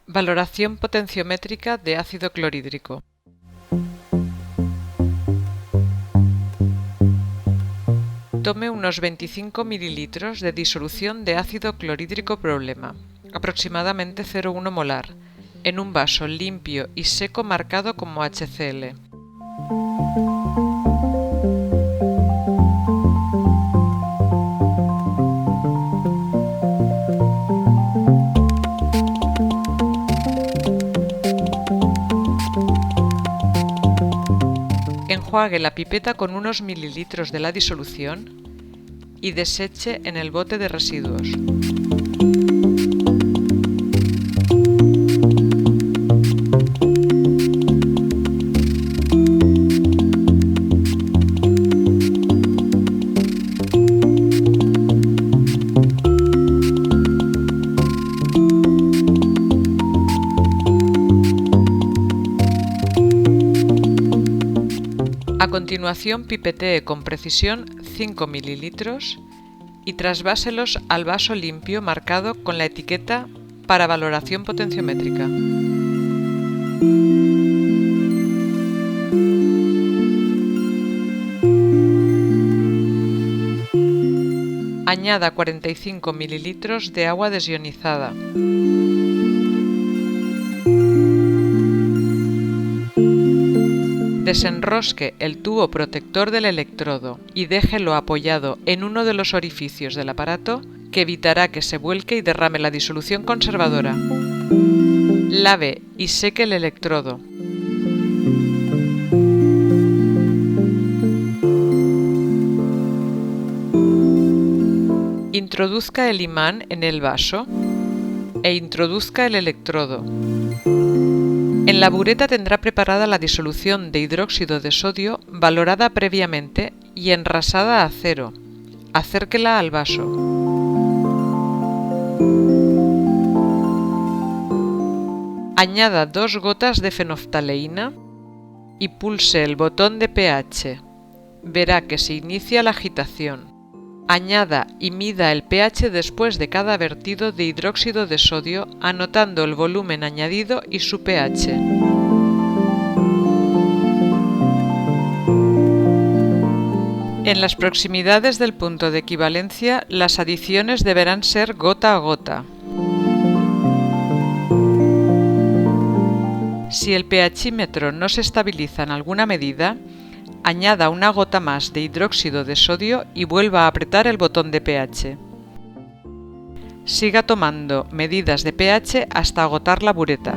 Valoración potenciométrica de ácido clorhídrico. Tome unos 25 ml de disolución de ácido clorhídrico problema, aproximadamente 0,1 molar, en un vaso limpio y seco marcado como HCl. Enjuague la pipeta con unos mililitros de la disolución y deseche en el bote de residuos. A continuación pipetee con precisión 5 ml y trasváselos al vaso limpio marcado con la etiqueta para valoración potenciométrica. Añada 45 ml de agua desionizada. Desenrosque el tubo protector del electrodo y déjelo apoyado en uno de los orificios del aparato, que evitará que se vuelque y derrame la disolución conservadora. Lave y seque el electrodo. Introduzca el imán en el vaso e introduzca el electrodo. En la bureta tendrá preparada la disolución de hidróxido de sodio valorada previamente y enrasada a 0. Acérquela al vaso. Añada 2 gotas de fenoftaleína y pulse el botón de pH. Verá que se inicia la agitación. Añada y mida el pH después de cada vertido de hidróxido de sodio, anotando el volumen añadido y su pH. En las proximidades del punto de equivalencia, las adiciones deberán ser gota a gota. Si el pHímetro no se estabiliza en alguna medida, añada una gota más de hidróxido de sodio y vuelva a apretar el botón de pH. Siga tomando medidas de pH hasta agotar la bureta.